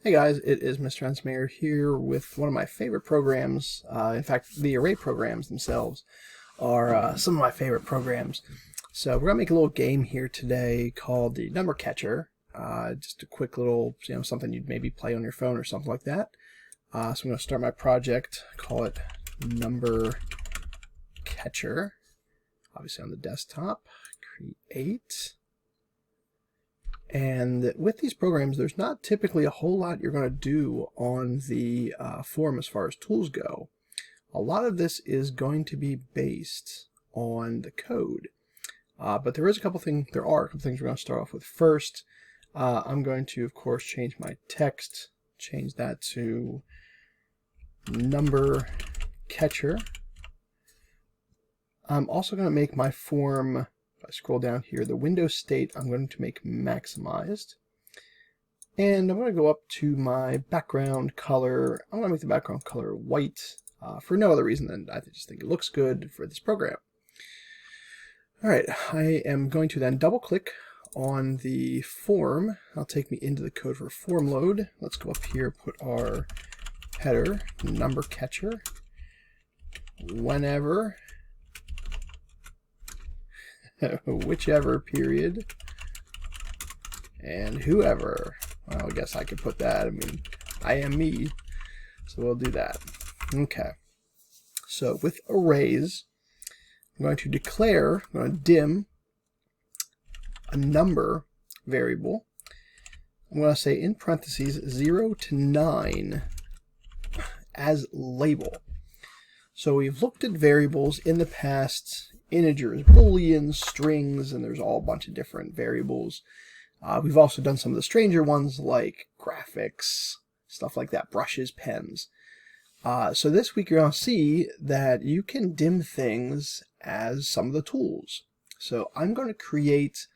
Hey guys, it is Mr. Ensmayer here with one of my favorite programs. In fact, the array programs themselves are some of my favorite programs. So we're going to make a little game here today called the Number Catcher. Just a quick little, something you'd maybe play on your phone or something like that. So I'm going to start my project, call it Number Catcher. Obviously on the desktop, create. And with these programs, there's not typically a whole lot you're going to do on the form as far as tools go. A lot of this is going to be based on the code. But there are a couple things we're going to start off with. First, I'm going to, of course, change my text, change that to Number Catcher. I'm also going to make my form, if I scroll down here, the window state I'm going to make maximized. And I'm going to go up to my background color. I'm going to make the background color white for no other reason than I just think it looks good for this program. Alright, I am going to then double click on the form. That'll take me into the code for form load. Let's go up here, put our header, number catcher, whenever, whichever period, and whoever. Well, I guess I could put that. I mean, I am me, so we'll do that. Okay. So with arrays, I'm going to declare, I'm going to dim a number variable. I'm going to say in parentheses 0 to 9 as label. So we've looked at variables in the past, integers, booleans, strings, and there's all a bunch of different variables. We've also done some of the stranger ones like graphics, stuff like that, brushes, pens. So this week you're going to see that you can dim things as some of the tools. So I'm going to create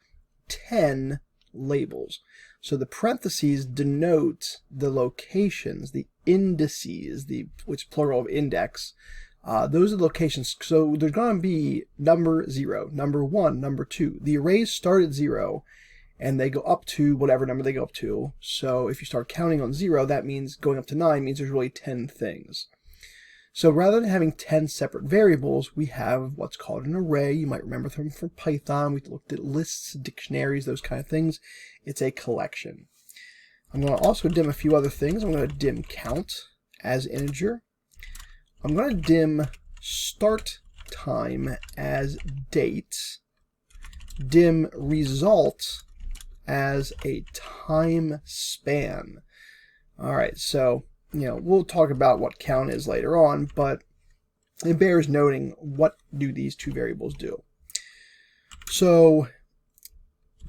10 labels. So the parentheses denote the locations, the indices, which is plural of index. Those are the locations. So there's going to be number 0, number 1, number 2. The arrays start at 0 and they go up to whatever number they go up to. So if you start counting on 0, that means going up to 9 means there's really 10 things. So rather than having 10 separate variables, we have what's called an array. You might remember them from Python. We looked at lists, dictionaries, those kind of things. It's a collection. I'm going to also dim a few other things. I'm going to dim count as integer. I'm going to dim start time as date, dim result as a time span. Alright, so, we'll talk about what count is later on, but it bears noting what do these two variables do. So,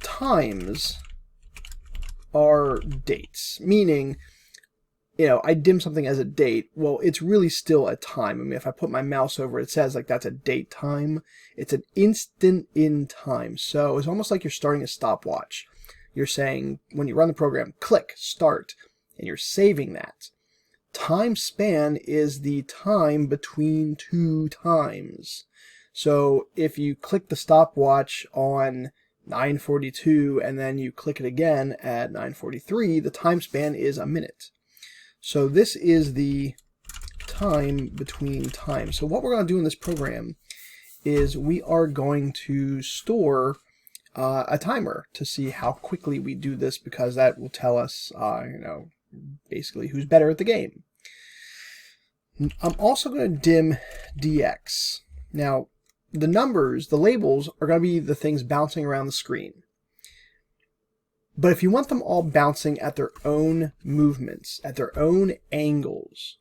times are dates, meaning I dim something as a date. Well, it's really still a time. I mean, if I put my mouse over it, it says like that's a date time. It's an instant in time. So it's almost like you're starting a stopwatch. You're saying, when you run the program, click, start, and you're saving that. Time span is the time between two times. So if you click the stopwatch on 9:42 and then you click it again at 9:43, the time span is a minute. So this is the time between times. So what we're going to do in this program is we are going to store a timer to see how quickly we do this, because that will tell us, basically who's better at the game. I'm also going to dim dx. Now, the numbers, the labels, are going to be the things bouncing around the screen. But if you want them all bouncing at their own movements, at their own angles,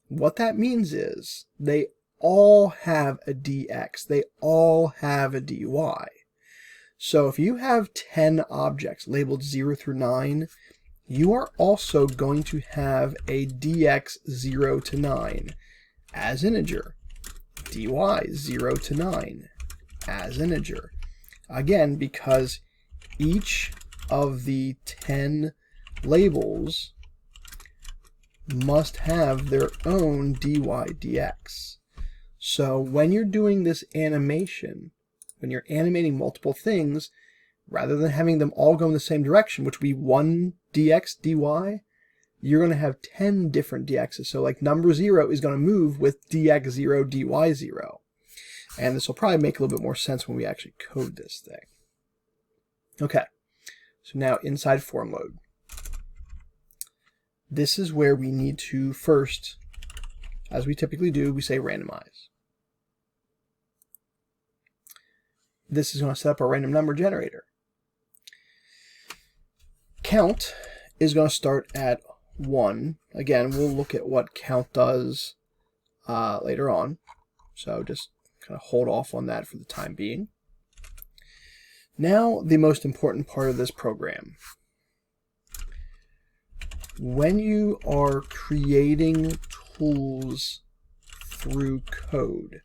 what that means is they all have a dx. They all have a dy. So if you have 10 objects labeled 0 through 9, you are also going to have a dx 0 to 9 as integer, dy 0 to 9 as integer. Again, because each of the 10 labels must have their own dy dx. So when you're doing this animation, when you're animating multiple things, rather than having them all go in the same direction, which would be 1 dx dy, you're going to have 10 different dx's. So like number 0 is going to move with dx0, dy0. And this will probably make a little bit more sense when we actually code this thing. Okay, so now inside form load. This is where we need to first, as we typically do, we say randomize. This is going to set up a random number generator. Count is going to start at 1. Again, we'll look at what count does later on. So just kind of hold off on that for the time being. Now, the most important part of this program. When you are creating tools through code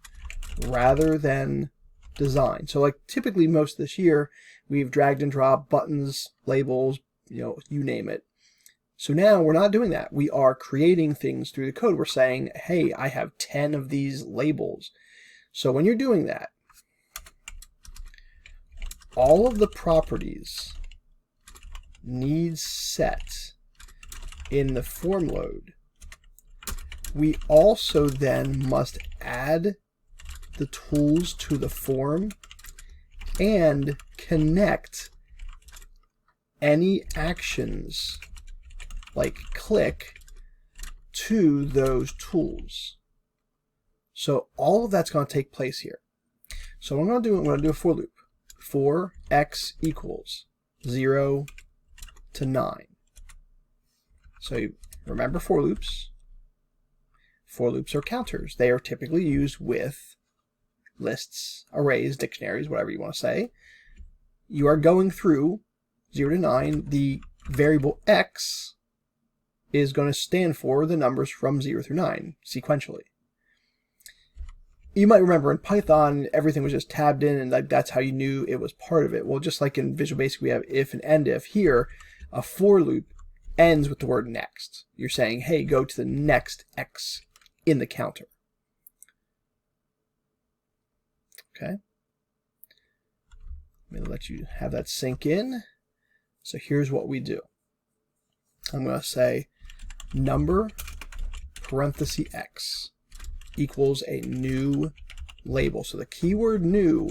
rather than design. So like typically most of this year, we've dragged and dropped buttons, labels, you name it. So now we're not doing that. We are creating things through the code. We're saying, hey, I have 10 of these labels. So when you're doing that, all of the properties need set in the form load. We also then must add the tools to the form and connect any actions like click to those tools. So all of that's going to take place here. So what I'm going to do, I'm going to do a for loop. For x equals 0 to 9. So you remember for loops. For loops are counters. They are typically used with lists, arrays, dictionaries, whatever you want to say. You are going through 0 to 9. The variable x is going to stand for the numbers from 0 through 9 sequentially. You might remember in Python, everything was just tabbed in, and that's how you knew it was part of it. Well, just like in Visual Basic, we have if and end if. Here, a for loop ends with the word next. You're saying, hey, go to the next x in the counter. Okay. I'm going to let you have that sink in. So here's what we do. I'm going to say number parenthesis x equals a new label. So the keyword new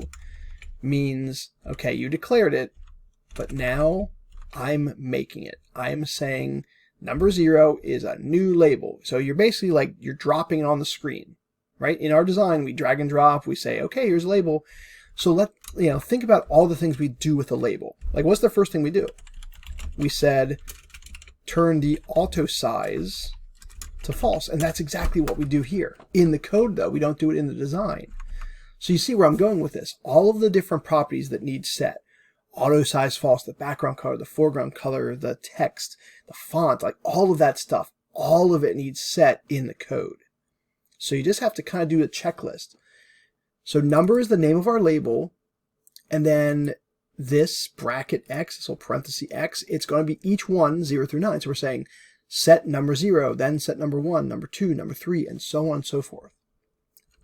means, okay, you declared it, but now I'm making it. I'm saying number 0 is a new label. So you're basically like, you're dropping it on the screen, right? In our design, we drag and drop, we say, okay, here's a label. So think about all the things we do with a label. Like, what's the first thing we do? We said, turn the auto size to false, and that's exactly what we do here. In the code, though, we don't do it in the design. So you see where I'm going with this. All of the different properties that need set. Auto size false, the background color, the foreground color, the text, the font, like all of that stuff, all of it needs set in the code. So you just have to kind of do a checklist. So number is the name of our label, and then this bracket x, this little parenthesis x, it's going to be each one 0 through 9. So we're saying set number 0, then set number 1, number 2, number 3, and so on and so forth.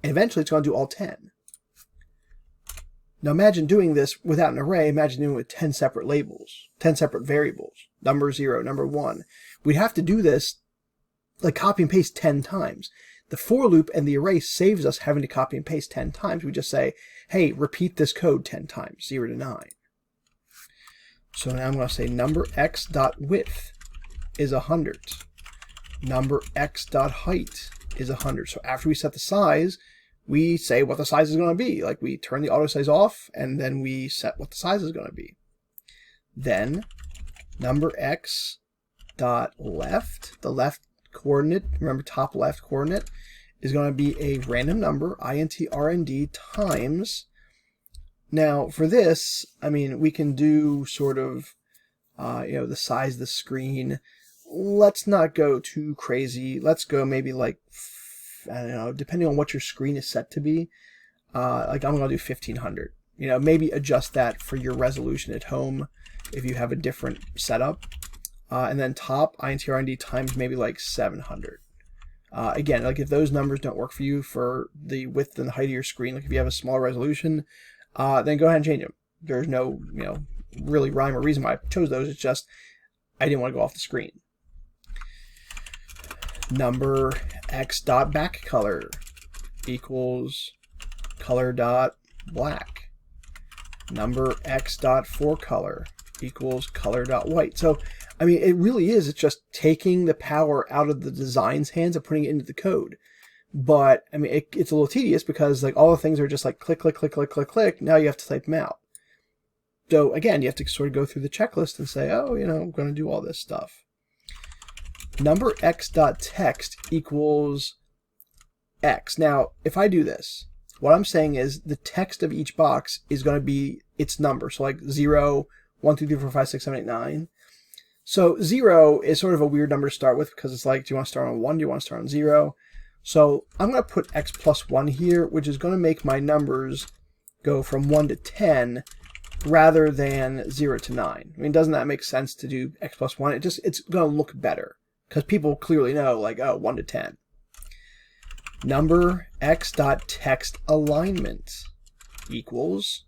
And eventually it's going to do all 10. Now imagine doing this without an array. Imagine doing it with 10 separate labels, 10 separate variables, number 0, number 1. We'd have to do this like copy and paste 10 times. The for loop and the array saves us having to copy and paste 10 times. We just say, hey, repeat this code 10 times, 0 to 9. So now I'm going to say number x dot width is 100. Number x dot height is 100. So after we set the size, we say what the size is going to be. Like we turn the auto size off, and then we set what the size is going to be. Then number x dot left, the left coordinate, remember top left coordinate, is going to be a random number, intrnd times. Now for this, I mean, we can do sort of, the size of the screen. Let's not go too crazy. Let's go maybe like, I don't know, depending on what your screen is set to be. Like I'm going to do 1500. Maybe adjust that for your resolution at home if you have a different setup. And then top intrnd times maybe like 700. Again, like if those numbers don't work for you for the width and the height of your screen, like if you have a smaller resolution, then go ahead and change them. There's no, really rhyme or reason why I chose those. It's just I didn't want to go off the screen. number x dot back color equals color dot black. Number x dot forecolor equals color dot white. So, I mean, it really is. It's just taking the power out of the design's hands and putting it into the code. But, I mean, it's a little tedious because, like, all the things are just like click, click, click, click, click, click. Now you have to type them out. So, again, you have to sort of go through the checklist and say, oh, you know, I'm going to do all this stuff. Number x dot text equals x. Now, if I do this, what I'm saying is the text of each box is going to be its number. So like 0, 1, 2, 3, 4, 5, 6, 7, 8, 9. So 0 is sort of a weird number to start with because it's like, do you want to start on 1? Do you want to start on 0? So I'm going to put x plus 1 here, which is going to make my numbers go from 1 to 10 rather than 0 to 9. I mean, doesn't that make sense to do x plus 1? It's going to look better because people clearly know, like, oh, 1 to 10. Number x dot text alignment equals.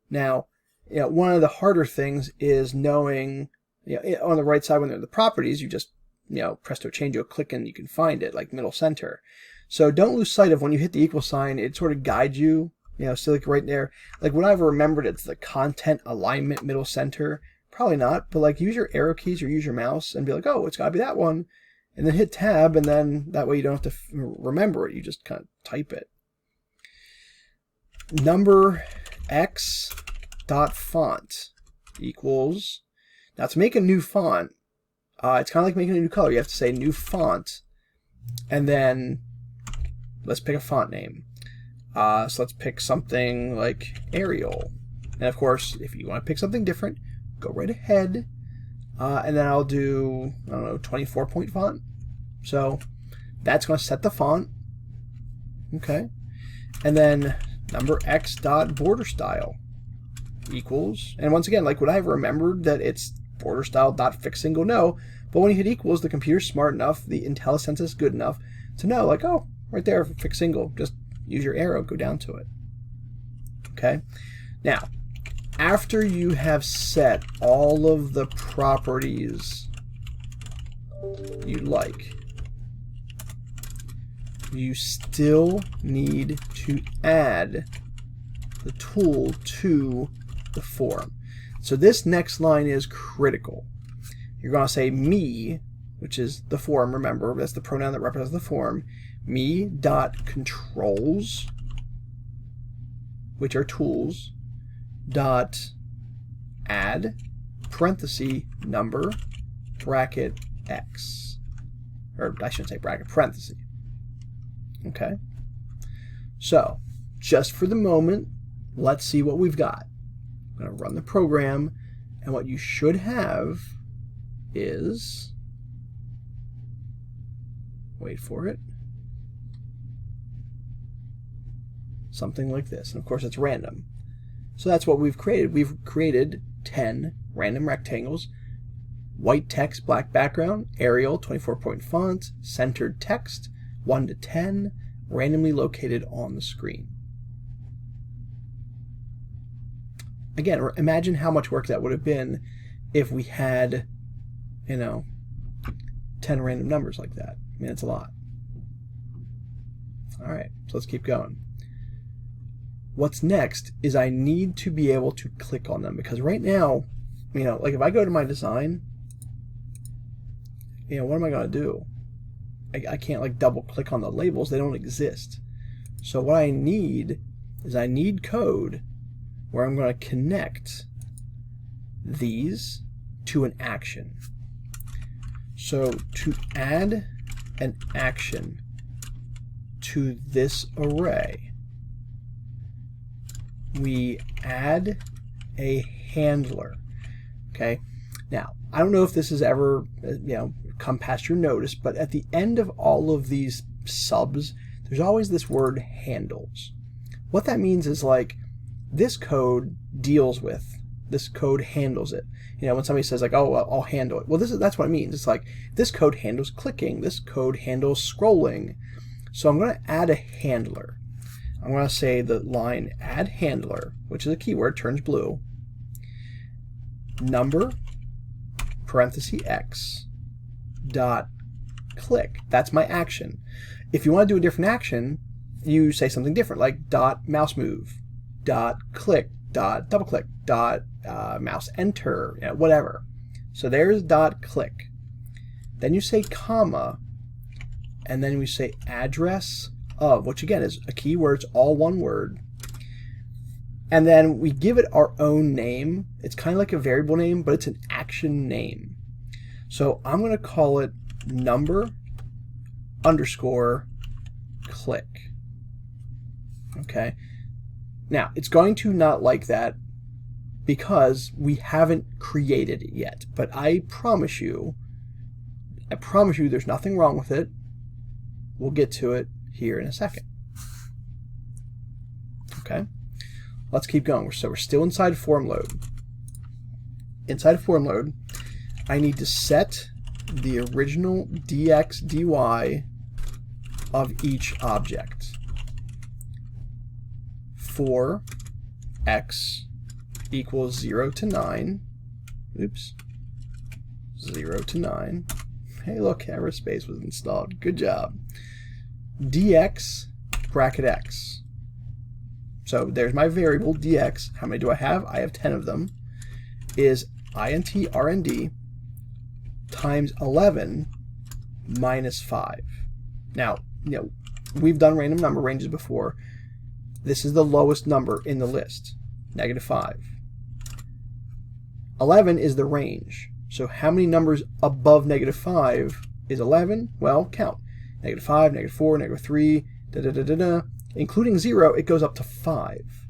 Now, you know, one of the harder things is knowing, you know, on the right side when they're the properties, you just, you know, presto changeo, click and you can find it, like middle center. So don't lose sight of when you hit the equal sign, it sort of guides you, you know, so like right there. Like when I've remembered it's the content alignment middle center, probably not, but like use your arrow keys or use your mouse and be like, oh, it's got to be that one. And then hit tab, and then that way you don't have to remember it. You just kind of type it. Number x dot font equals. Now to make a new font, it's kind of like making a new color. You have to say new font, and then let's pick a font name. So let's pick something like Arial. And of course, if you want to pick something different, go right ahead. And then I'll do, I don't know, 24-point font. So that's going to set the font. Okay. And then number x dot border style equals. And once again, like would I have remembered that it's border style dot fix single? No. But when you hit equals, the computer's smart enough, the IntelliSense is good enough to know, like, oh, right there, fix single. Just use your arrow, go down to it. Okay. Now, after you have set all of the properties you like, you still need to add the tool to the form. So this next line is critical. You're going to say me, which is the form, remember, that's the pronoun that represents the form, me dot controls, which are tools, dot add parenthesis number bracket x, or I shouldn't say bracket, parenthesis. Okay, so just for the moment, let's see what we've got. I'm going to run the program, and what you should have is, wait for it, something like this. And of course it's random. So that's what we've created. We've created 10 random rectangles, white text, black background, Arial, 24-point font, centered text, 1 to 10, randomly located on the screen. Again, imagine how much work that would have been if we had, you know, 10 random numbers like that. I mean, it's a lot. All right, so let's keep going. What's next is I need to be able to click on them, because right now, you know, like if I go to my design, you know, what am I going to do? I can't like double click on the labels. They don't exist. So what I need is I need code where I'm going to connect these to an action. So to add an action to this array, we add a handler. Okay. Now, I don't know if this has ever, you know, come past your notice, but at the end of all of these subs, there's always this word handles. What that means is like this code deals with, this code handles it. You know, when somebody says like, oh, I'll handle it. Well, that's what it means. It's like this code handles clicking. This code handles scrolling. So I'm going to add a handler. I'm going to say the line add handler, which is a keyword, turns blue, number, parenthesis x, dot click. That's my action. If you want to do a different action, you say something different, like dot mouse move, dot click, dot double click, dot mouse enter, whatever. So there's dot click. Then you say comma, and then we say address of, which again is a keyword. It's all one word. And then we give it our own name. It's kind of like a variable name, but it's an action name. So I'm going to call it number underscore click. Okay. Now, it's going to not like that because we haven't created it yet. But I promise you there's nothing wrong with it. We'll get to it here in a second. Okay. Let's keep going. So we're still inside form load. Inside form load, I need to set the original dx, dy of each object for x equals 0 to 9. Oops. 0 to 9. Hey, look, error space was installed. Good job. dx bracket x. So there's my variable dx. How many do I have? I have 10 of them. Is int rnd times 11 minus 5. Now, we've done random number ranges before. This is the lowest number in the list, -5. 11 is the range. So how many numbers above -5 is 11? Well, count. -5, -4, -3, including 0, it goes up to 5.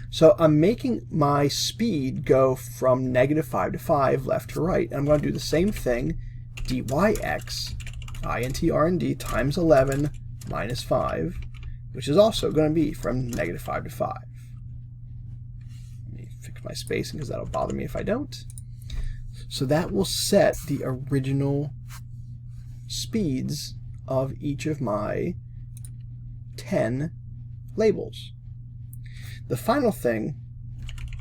So I'm making my speed go from -5 to 5, left to right. And I'm going to do the same thing, dyx, int rnd times 11 minus 5, which is also going to be from -5 to 5. Let me fix my spacing because that'll bother me if I don't. So that will set the original speeds of each of my 10 labels. The final thing,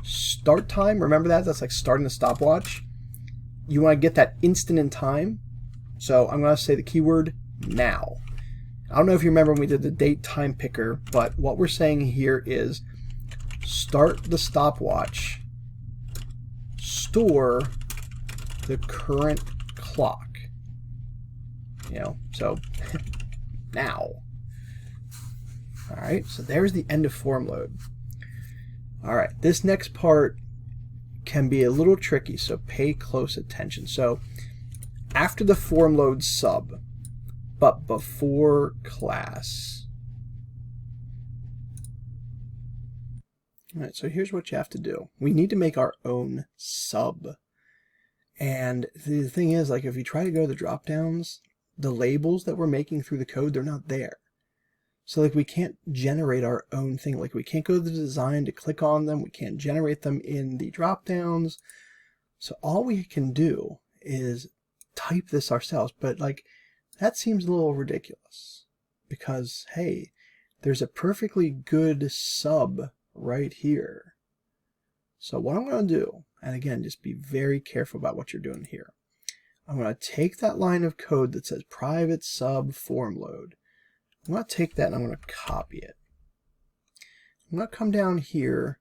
start time, remember that? That's like starting the stopwatch. You want to get that instant in time. So I'm going to say the keyword now. I don't know if you remember when we did the date time picker, but what we're saying here is start the stopwatch, store the current clock. So now. Alright, so there's the end of form load. Alright, this next part can be a little tricky, so pay close attention. So after the form load sub, but before class. Alright, so here's what you have to do. We need to make our own sub. And the thing is, like, if you try to go to the drop downs, the labels that we're making through the code, they're not there. So like we can't generate our own thing. Like we can't go to the design to click on them. We can't generate them in the drop downs. So all we can do is type this ourselves. But like that seems a little ridiculous because hey, there's a perfectly good sub right here. So what I'm going to do, and again, just be very careful about what you're doing here. I'm going to take that line of code that says private sub form load. I'm going to take that and I'm going to copy it. I'm going to come down here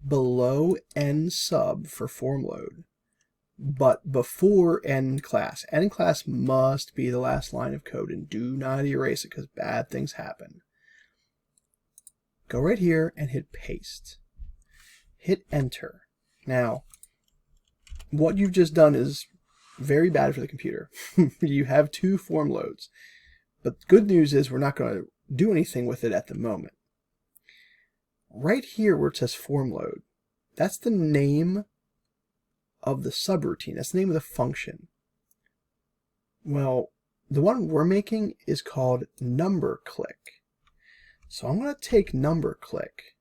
below n sub for form load, but before n class. N class must be the last line of code, and do not erase it because bad things happen. Go right here and hit paste. Hit enter. Now, what you've just done is very bad for the computer. You have 2 form loads. But the good news is we're not going to do anything with it at the moment. Right here where it says form load, that's the name of the subroutine. That's the name of the function. Well, the one we're making is called number click. So I'm going to take number click.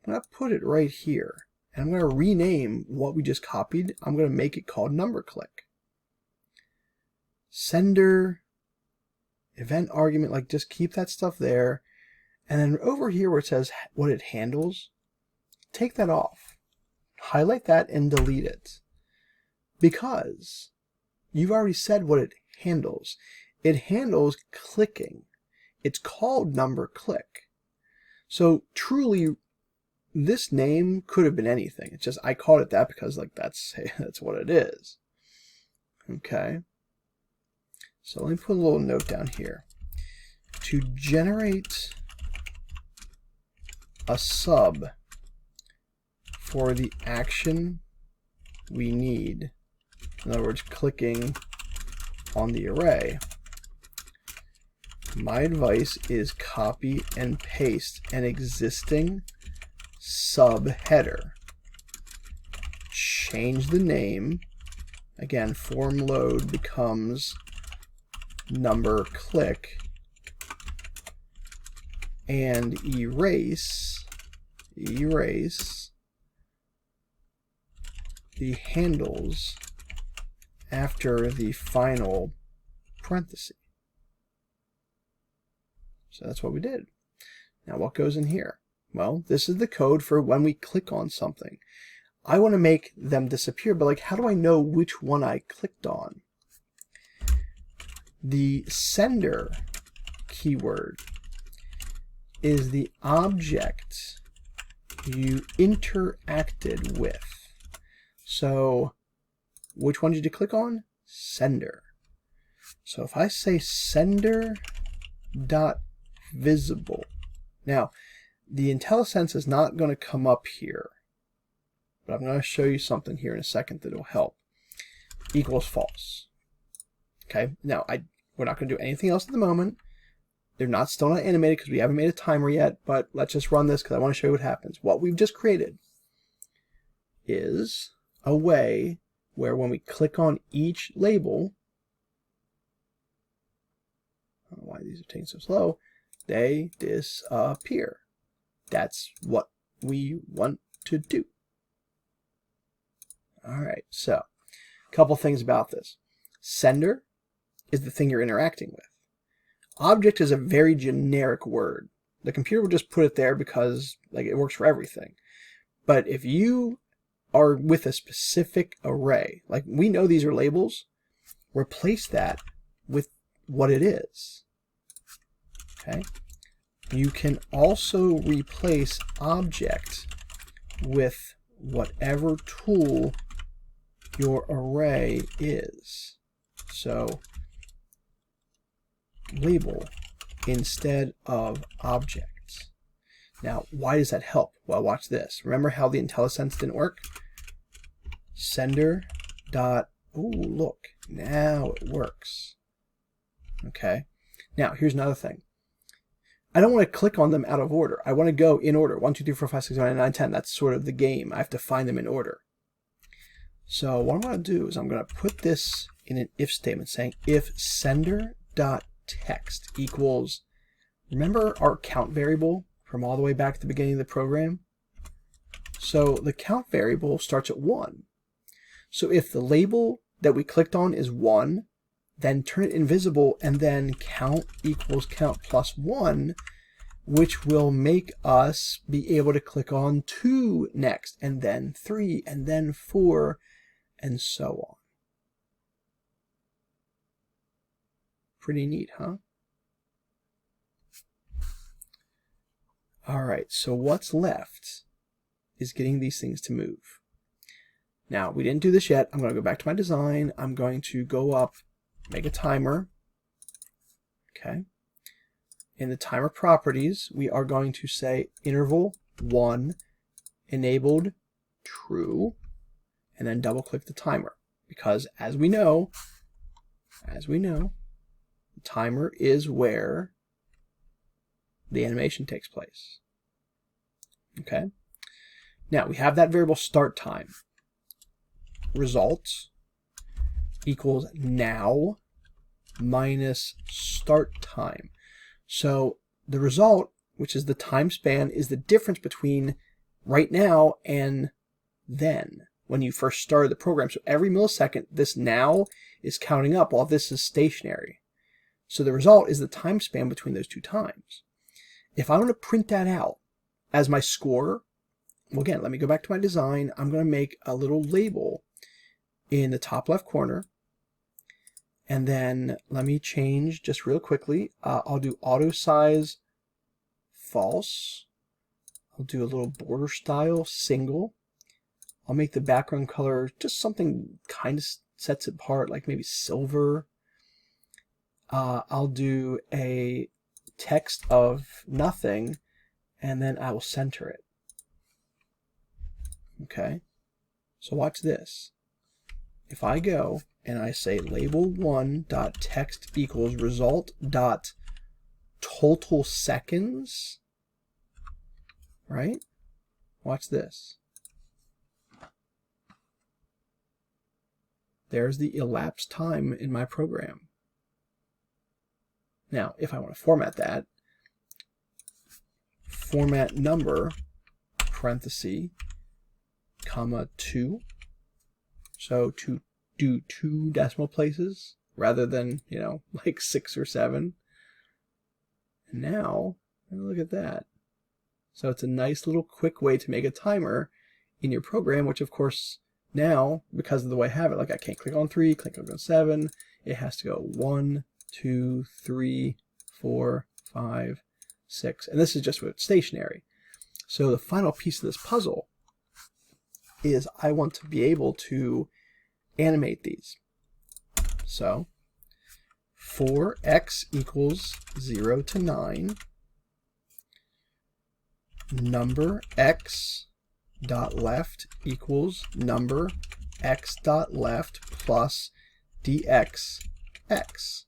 I'm going to put it right here. And I'm going to rename what we just copied. I'm going to make it called number click. Sender, event argument, like just keep that stuff there. And then over here where it says what it handles, take that off. Highlight that and delete it. Because you've already said what it handles. it handles clicking. It's called number click. So truly, this name could have been anything. It's just I called it that because like that's what it is. Okay. So let me put a little note down here. To generate a sub for the action we need, in other words, clicking on the array, my advice is copy and paste an existing subheader. Change the name. Again, form load becomes number click, and erase the handles after the final parenthesis. So that's what we did. Now what goes in here? Well, this is the code for when we click on something. I want to make them disappear, but like, how do I know which one I clicked on? The sender keyword is the object you interacted with. So which one did you click on? Sender. So if I say sender.visible, now the IntelliSense is not going to come up here, but I'm going to show you something here in a second that will help. Equals false. Okay, now we're not going to do anything else at the moment. They're still not animated because we haven't made a timer yet, but let's just run this because I want to show you what happens. What we've just created is a way where when we click on each label, I don't know why these are taking so slow, they disappear. That's what we want to do. Alright, so a couple things about this. Sender is the thing you're interacting with. Object is a very generic word. The computer will just put it there because like it works for everything. But if you are with a specific array, like we know these are labels, replace that with what it is. Okay? You can also replace object with whatever tool your array is. So label instead of objects. Now, why does that help? Well, watch this. Remember how the IntelliSense didn't work? Sender dot, oh, look, now it works. Okay. Now, here's another thing. I don't want to click on them out of order. I want to go in order. 1, 2, 3, 4, 5, 6, 7, 8, 9, 10. That's sort of the game. I have to find them in order. So what I'm going to do is I'm going to put this in an if statement saying if sender.text equals, remember our count variable from all the way back at the beginning of the program? So the count variable starts at 1. So if the label that we clicked on is 1, then turn it invisible and then count equals count plus 1, which will make us be able to click on 2 next, and then 3, and then 4, and so on. Pretty neat, huh? Alright, so what's left is getting these things to move. Now, we didn't do this yet. I'm going to go back to my design. I'm going to go up, make a timer. Okay. In the timer properties, we are going to say interval 1 enabled true, and then double click the timer, because as we know, the timer is where the animation takes place. Okay. Now we have that variable start time. Results equals now minus start time. So the result, which is the time span, is the difference between right now and then, when you first started the program. So every millisecond, this now is counting up while this is stationary. So the result is the time span between those two times. If I want to print that out as my score, well, again, let me go back to my design. I'm going to make a little label in the top left corner, And then let me change just real quickly. I'll do auto size false. I'll do a little border style single. I'll make the background color just something kind of sets it apart, like maybe silver. I'll do a text of nothing, and then I will center it. Okay, so watch this. If I go and I say label1.text equals result.total seconds, right? Watch this. There's the elapsed time in my program. Now, if I want to format that, format number, parenthesis, comma 2. So to do 2 decimal places rather than, like 6 or 7. And now, look at that. So it's a nice little quick way to make a timer in your program, which of course now, because of the way I have it, like I can't click on 3, click on 7. It has to go 1, 2, 3, 4, 5, 6. And this is just with stationary. So the final piece of this puzzle is I want to be able to animate these. So for x equals 0 to 9, number x dot left equals number x dot left plus dx x.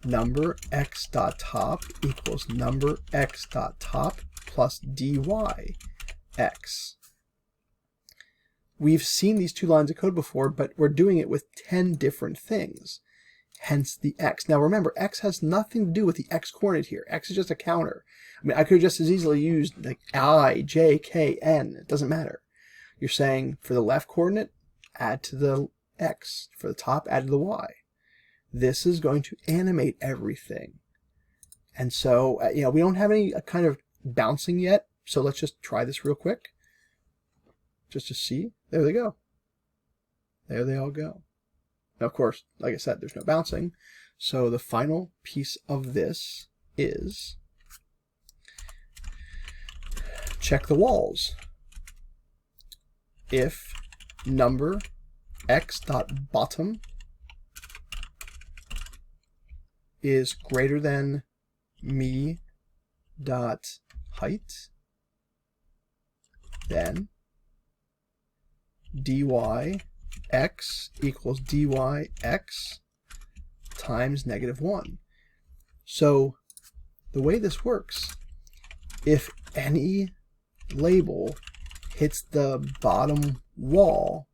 Number x dot top equals number x dot top plus dy x. We've seen these 2 lines of code before, but we're doing it with 10 different things, hence the x. Now remember, x has nothing to do with the x coordinate here. X is just a counter. I mean, I could have just as easily used like I, j, k, n. It doesn't matter. You're saying for the left coordinate, add to the x. For the top, add to the y. This is going to animate everything. And so, we don't have any kind of bouncing yet, so let's just try this real quick. Just to see. There they go. There they all go. Now, of course, like I said, there's no bouncing. So the final piece of this is check the walls. If number x dot bottom is greater than me dot height, then dy x equals dy x times -1. So the way this works, if any label hits the bottom wall,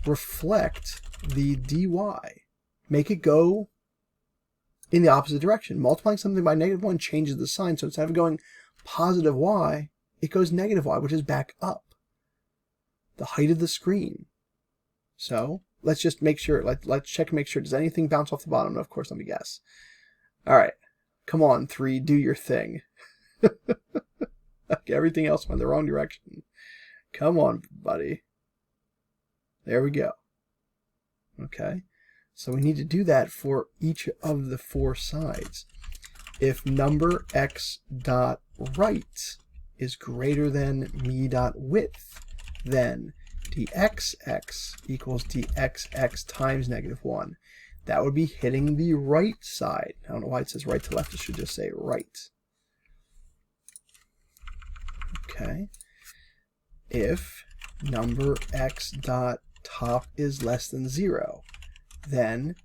reflect the dy. Make it go in the opposite direction. Multiplying something by -1 changes the sign, so instead of going positive y, it goes negative y, which is back up. The height of the screen. So let's just make sure, let's check and make sure, does anything bounce off the bottom? And of course, let me guess. All right, come on, 3, do your thing. Everything else went the wrong direction. Come on, buddy. There we go. Okay, so we need to do that for each of the 4 sides. If number x dot right is greater than me dot width, then dxx equals dxx times -1. That would be hitting the right side. I don't know why it says right to left. It should just say right. Okay. If number x dot top is less than 0, then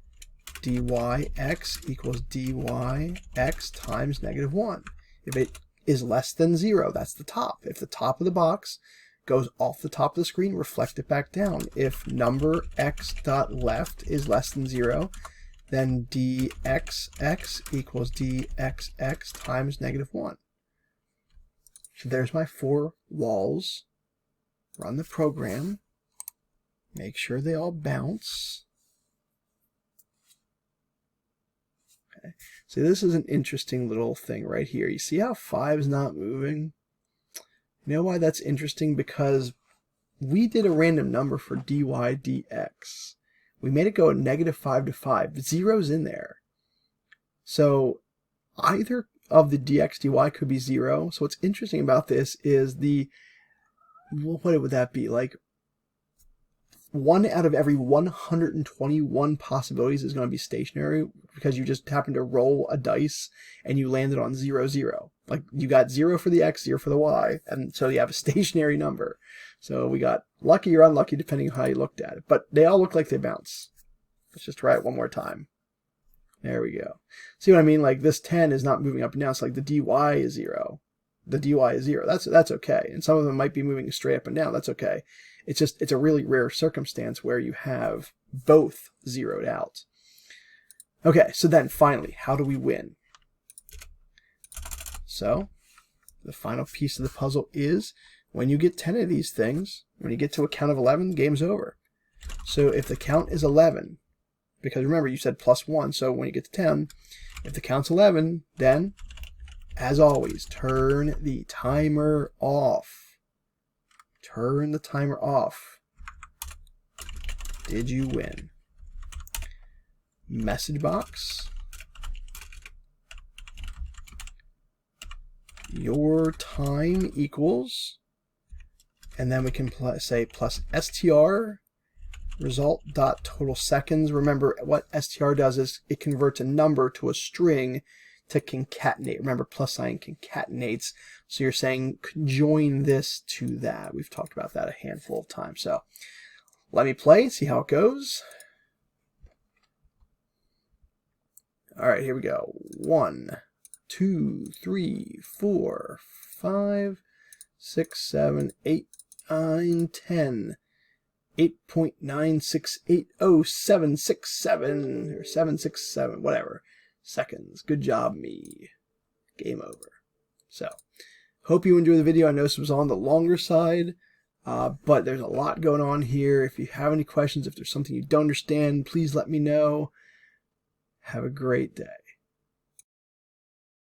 dyx equals dyx times -1. If it is less than 0, that's the top. If the top of the box goes off the top of the screen, reflect it back down. If number x dot left is less than 0, then dxx equals dxx times -1. So there's my 4 walls. Run the program. Make sure they all bounce. Okay. So this is an interesting little thing right here. You see how 5 is not moving? You know why that's interesting? Because we did a random number for dy dx. We made it go -5 to 5. Zero's in there. So either of the dx dy could be 0. So what's interesting about this is what would that be? Like 1 out of every 121 possibilities is going to be stationary because you just happen to roll a dice and you landed on 0, 0. Like you got 0 for the x, 0 for the y, and so you have a stationary number. So we got lucky or unlucky depending on how you looked at it. But they all look like they bounce. Let's just try it one more time. There we go. See what I mean? Like this 10 is not moving up and down. It's like the dy is 0. The dy is 0. That's okay. And some of them might be moving straight up and down. That's okay. It's a really rare circumstance where you have both zeroed out. Okay, so then finally, how do we win? So the final piece of the puzzle is when you get 10 of these things, when you get to a count of 11, game's over. So if the count is 11, because remember you said +1, so when you get to 10, if the count's 11, then as always, turn the timer off. Turn the timer off. Did you win? Message box. Your time equals, and then we can say plus str result dot total seconds. Remember what str does is it converts a number to a string to concatenate. Remember, plus sign concatenates. So you're saying join this to that. We've talked about that a handful of times. So let me play, see how it goes. All right, here we go. 1, 2, 3, 4, 5, 6, 7, 8, 9, 10. 8.9680767 or 767, whatever. Seconds. Good job, me. Game over. So, hope you enjoyed the video. I know this was on the longer side, but there's a lot going on here. If you have any questions, if there's something you don't understand, please let me know. Have a great day.